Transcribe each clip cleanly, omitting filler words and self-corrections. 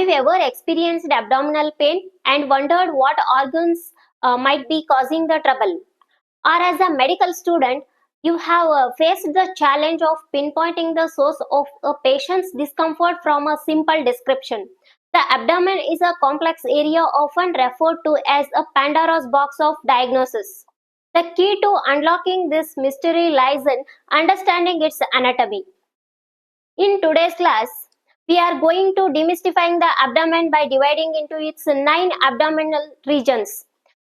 you ever experienced abdominal pain and wondered what organs might be causing the trouble? Or as a medical student, you have faced the challenge of pinpointing the source of a patient's discomfort from a simple description. The abdomen is a complex area often referred to as a Pandora's box of diagnosis. The key to unlocking this mystery lies in understanding its anatomy. In today's class, we are going to demystifying the abdomen by dividing into its 9 abdominal regions.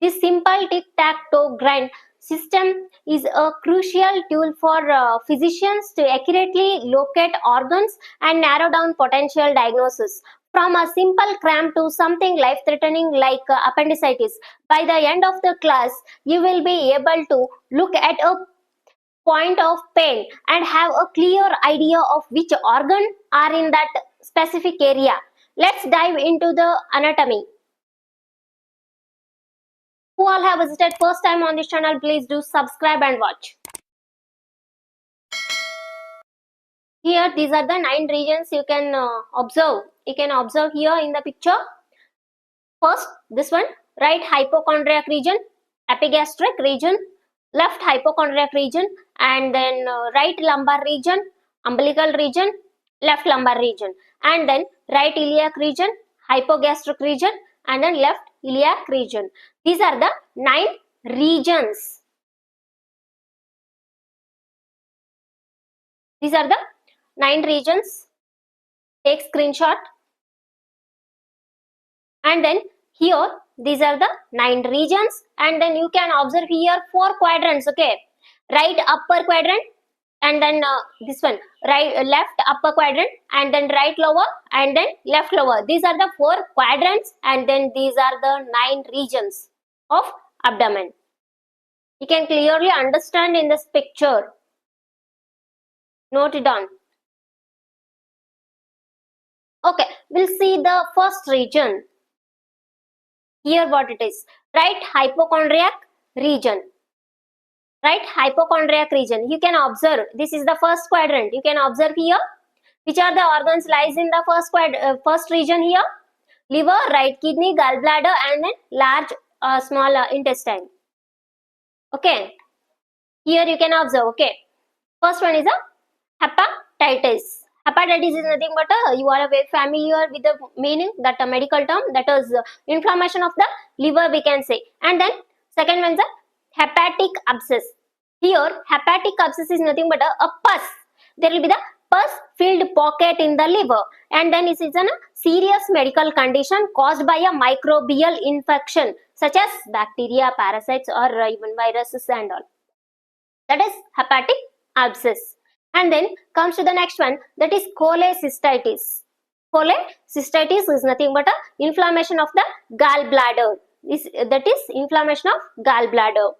This simple tic-tac-toe grind system is a crucial tool for physicians to accurately locate organs and narrow down potential diagnosis. From a simple cramp to something life-threatening like appendicitis. By the end of the class, you will be able to look at a point of pain and have a clear idea of which organ are in that specific area. Let's dive into the anatomy. Who all have visited first time on this channel, please do subscribe and watch. Here these are the 9 regions you can observe. You can observe here in the picture. First, this one, right hypochondriac region, epigastric region, left hypochondriac region, and then right lumbar region, umbilical region, left lumbar region, and then right iliac region, hypogastric region, and then left iliac region. These are the 9 regions. These are the 9 regions. Take screenshot. And then here these are the 9 regions, and then you can observe here 4 quadrants. Okay, right upper quadrant, and then this one, right left upper quadrant, and then right lower, and then left lower. These are the 4 quadrants, and then these are the 9 regions of abdomen. You can clearly understand in this picture. Note it down. Okay, we'll see the first region. Here what it is, right hypochondriac region. Right hypochondriac region. You can observe, this is the first quadrant. You can observe here which are the organs lies in the first region here. Liver, right kidney, gallbladder, and then large small intestine. Okay, here you can observe. Okay, first one is a hepatitis. Hepatitis is nothing but you are very familiar with the meaning, that a medical term, that is inflammation of the liver, we can say. And then second one is a hepatic abscess. Here hepatic abscess is nothing but a pus. There will be the pus filled pocket in the liver, and then it is a serious medical condition caused by a microbial infection such as bacteria, parasites, or even viruses and all. That is hepatic abscess. And then comes to the next one, that is cholecystitis. Cholecystitis is nothing but a inflammation of the gallbladder. That is inflammation of gallbladder.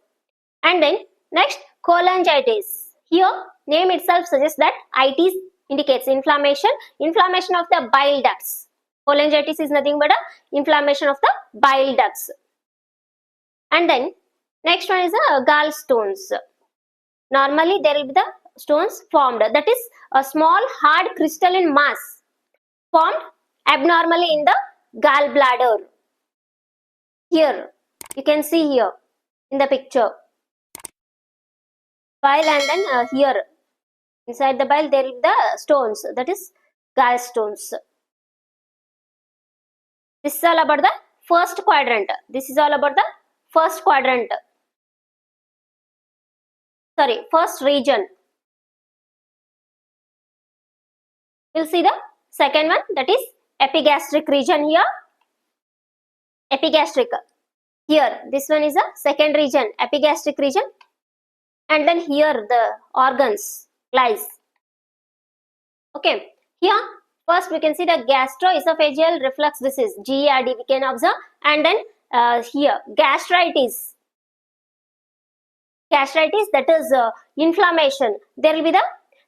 And then next, cholangitis. Here name itself suggests that itis indicates inflammation of the bile ducts. Cholangitis is nothing but a inflammation of the bile ducts. And then next one is a gallstones. Normally there will be the stones formed, that is a small hard crystalline mass formed abnormally in the gallbladder. Here you can see here in the picture bile, and then here inside the bile there will be the stones, that is gallstones. This is all about the first quadrant. This is all about the first quadrant. Sorry, first region. We'll see the second one, that is epigastric region here. Epigastric. Here, this one is a second region, epigastric region. And then here the organs lies. Okay, here first we can see the gastroesophageal reflux disease, GERD, we can observe. And then here gastritis. Gastritis, that is inflammation. There will be the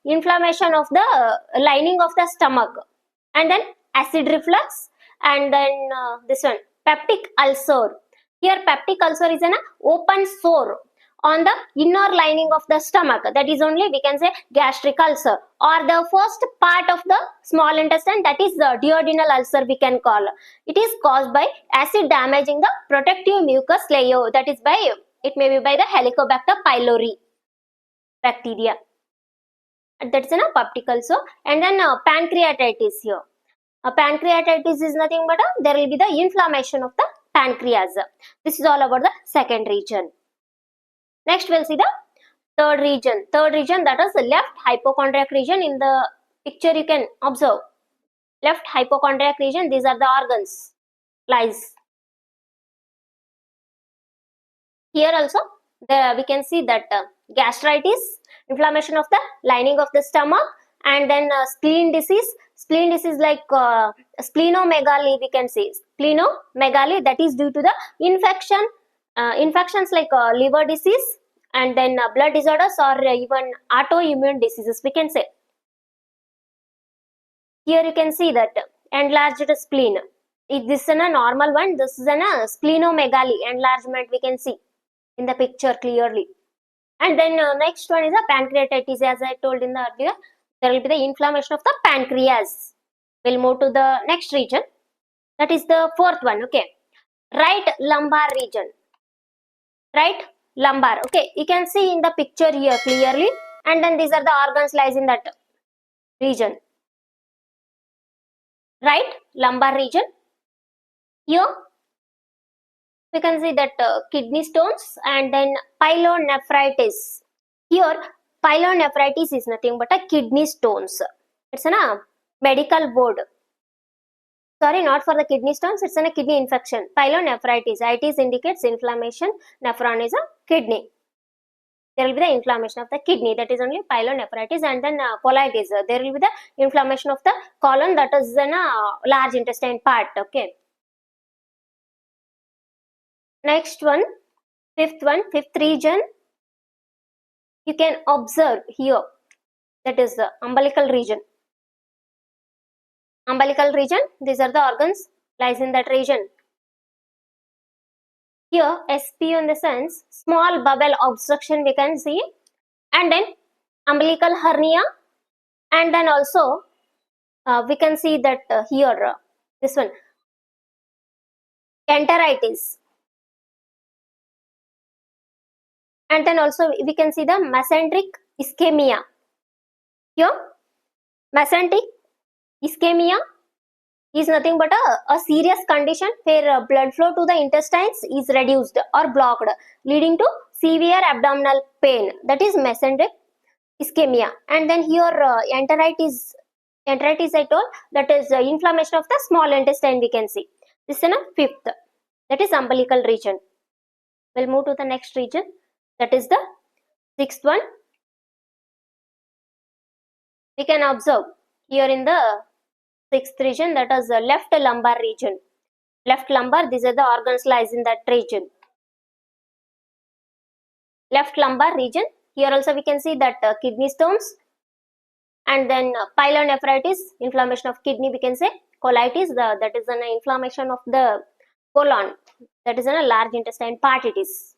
inflammation of the lining of the stomach, and then acid reflux, and then this one peptic ulcer. Here peptic ulcer is an open sore on the inner lining of the stomach. That is only we can say gastric ulcer, or the first part of the small intestine, that is the duodenal ulcer we can call. It is caused by acid damaging the protective mucus layer, that is by, it may be by the Helicobacter pylori bacteria. That's an peptic ulcer. And then pancreatitis here. Pancreatitis is nothing but there will be the inflammation of the pancreas. This is all about the second region. Next we'll see the third region. Third region, that is the left hypochondriac region. In the picture you can observe left hypochondriac region. These are the organs lies. Here also we can see that gastritis, inflammation of the lining of the stomach, and then spleen disease. Spleen disease like splenomegaly, we can say splenomegaly, that is due to the infections like liver disease, and then blood disorders, or even autoimmune diseases we can say. Here you can see that enlarged spleen. If this is a normal one, this is a splenomegaly enlargement we can see in the picture clearly. And then next one is a pancreatitis. As I told in the earlier, there will be the inflammation of the pancreas. We'll move to the next region. That is the fourth one. Okay, right lumbar region. Right lumbar. Okay, you can see in the picture here clearly. And then these are the organs lies in that region. Right lumbar region. Here we can see that kidney stones and then pyelonephritis. Here pyelonephritis is nothing but a kidney stones. It's a medical word. Sorry, not for the kidney stones, it's a kidney infection. Pyelonephritis. Itis indicates inflammation. Nephron is a kidney. There will be the inflammation of the kidney, that is only pyelonephritis. And then colitis. There will be the inflammation of the colon, that is in a large intestine part. Okay. Next one, fifth region. You can observe here, that is the umbilical region. Umbilical region, these are the organs lies in that region. Here SP in the sense small bowel obstruction we can see, and then umbilical hernia, and then also we can see that here this one enteritis, and then also we can see the mesenteric ischemia. Here mesenteric ischemia is nothing but a serious condition where blood flow to the intestines is reduced or blocked, leading to severe abdominal pain. That is mesenteric ischemia. And then here enteritis I told, that is inflammation of the small intestine we can see. This is a fifth, that is umbilical region. We'll move to the next region, that is the sixth one. We can observe here in the sixth region, that is the left lumbar region. Left lumbar, these are the organs lies in that region. Left lumbar region. Here also we can see that kidney stones, and then pyelonephritis, inflammation of kidney we can say. Colitis, that is an inflammation of the colon, that is in a large intestine part it is.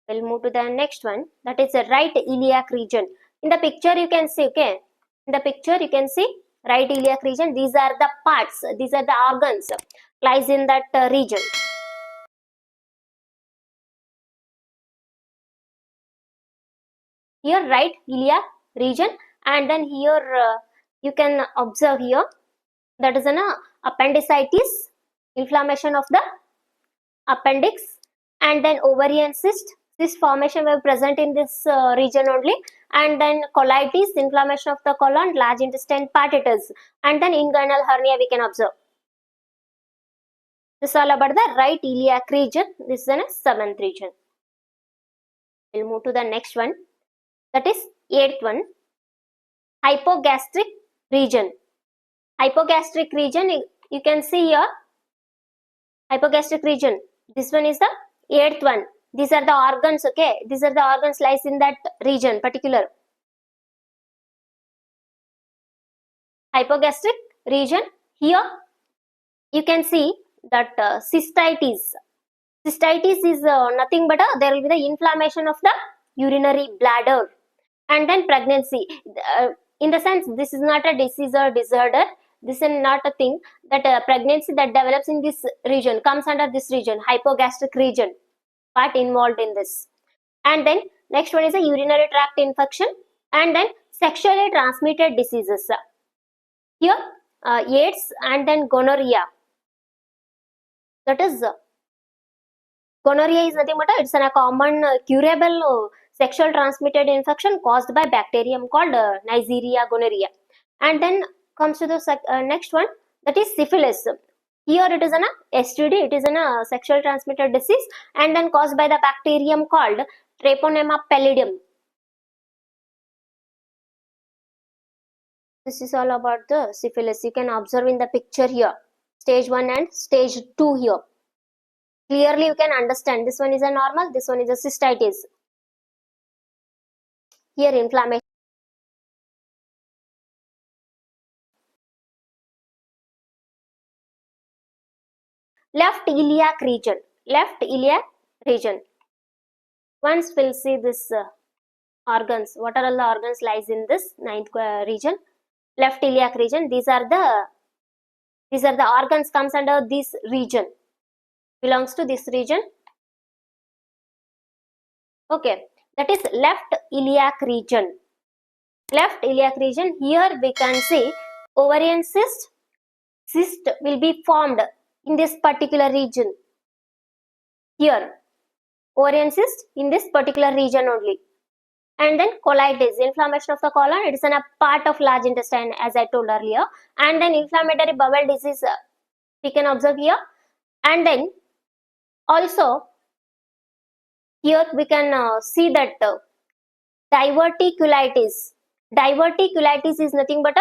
We'll move to the next one, that is the right iliac region. In the picture you can see, okay, in the picture you can see right iliac region. These are the parts, these are the organs lies in that region. Here right iliac region, and then here you can observe here, that is an appendicitis, inflammation of the appendix, and then ovarian cyst. This formation will present in this region only, and then colitis, inflammation of the colon, large intestine part it is, and then inguinal hernia we can observe. This is all about the right iliac region. This is in a seventh region. We'll move to the next one, that is eighth one, hypogastric region. Hypogastric region, you can see here hypogastric region. This one is the eighth one. These are the organs, okay, these are the organs lies in that region particular. Hypogastric region. Here you can see that cystitis, Cystitis is nothing but there will be the inflammation of the urinary bladder. And then pregnancy, in the sense this is not a disease or disorder, this is not a thing, that pregnancy that develops in this region comes under this region, hypogastric region part involved in this. And then next one is a urinary tract infection, and then sexually transmitted diseases. Here AIDS and then gonorrhea. That is gonorrhea is nothing but it's a common curable sexual transmitted infection caused by bacterium called Neisseria gonorrhea. And then comes to the next one, that is syphilis. Here it is an STD, it is a sexual transmitted disease and then caused by the bacterium called Treponema pallidum. This is all about the syphilis. You can observe in the picture here, stage 1 and stage 2 here. Clearly you can understand, this one is a normal, this one is a cystitis. Here inflammation. Left iliac region. Left iliac region. Once we'll see this organs. What are all the organs lies in this ninth region? Left iliac region. These are the organs comes under this region. Belongs to this region. Okay, that is left iliac region. Left iliac region. Here we can see ovarian cyst. Cyst will be formed in this particular region. Here, ovarian cyst in this particular region only. And then colitis, inflammation of the colon, it is a part of large intestine as I told earlier. And then inflammatory bowel disease, we can observe here. And then also here we can see that diverticulitis. Diverticulitis is nothing but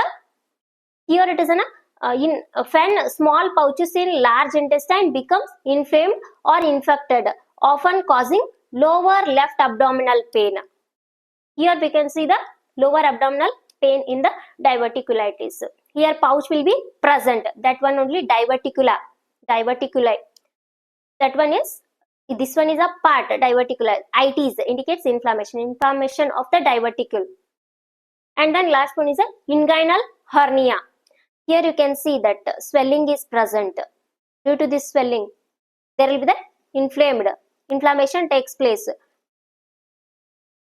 here it is when small pouches in large intestine becomes inflamed or infected, often causing lower left abdominal pain. Here we can see the lower abdominal pain in the diverticulitis. Here pouch will be present. That one only diverticuli. That one is, this one is a part, diverticuli. Itis indicates inflammation of the diverticule. And then last one is a inguinal hernia. Here you can see that swelling is present. Due to this swelling, there will be the inflammation takes place.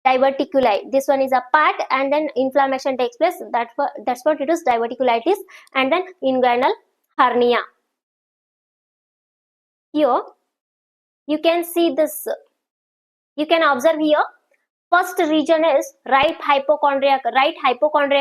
Diverticuli, this one is a part and then inflammation takes place. That's what it is, diverticulitis and then inguinal hernia. Here you can see this, you can observe here, first region is right hypochondriac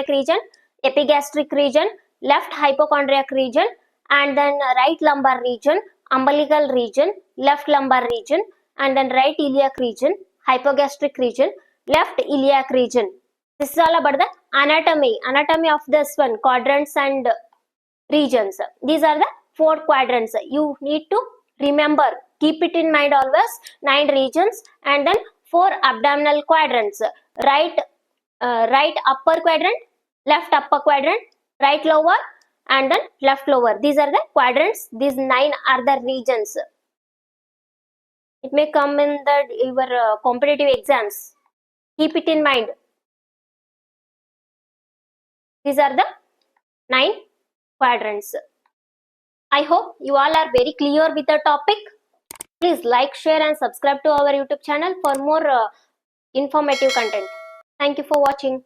region, epigastric region, left hypochondriac region, and then right lumbar region, umbilical region, left lumbar region, and then right iliac region, hypogastric region, left iliac region. This is all about the anatomy of this one, quadrants and regions. These are the 4 quadrants. You need to remember, keep it in mind always, 9 regions and then 4 abdominal quadrants. Right upper quadrant, left upper quadrant, right lower and then left lower. These are the quadrants. These 9 are the regions. It may come in your competitive exams. Keep it in mind. These are the 9 quadrants. I hope you all are very clear with the topic. Please like, share and subscribe to our YouTube channel for more informative content. Thank you for watching.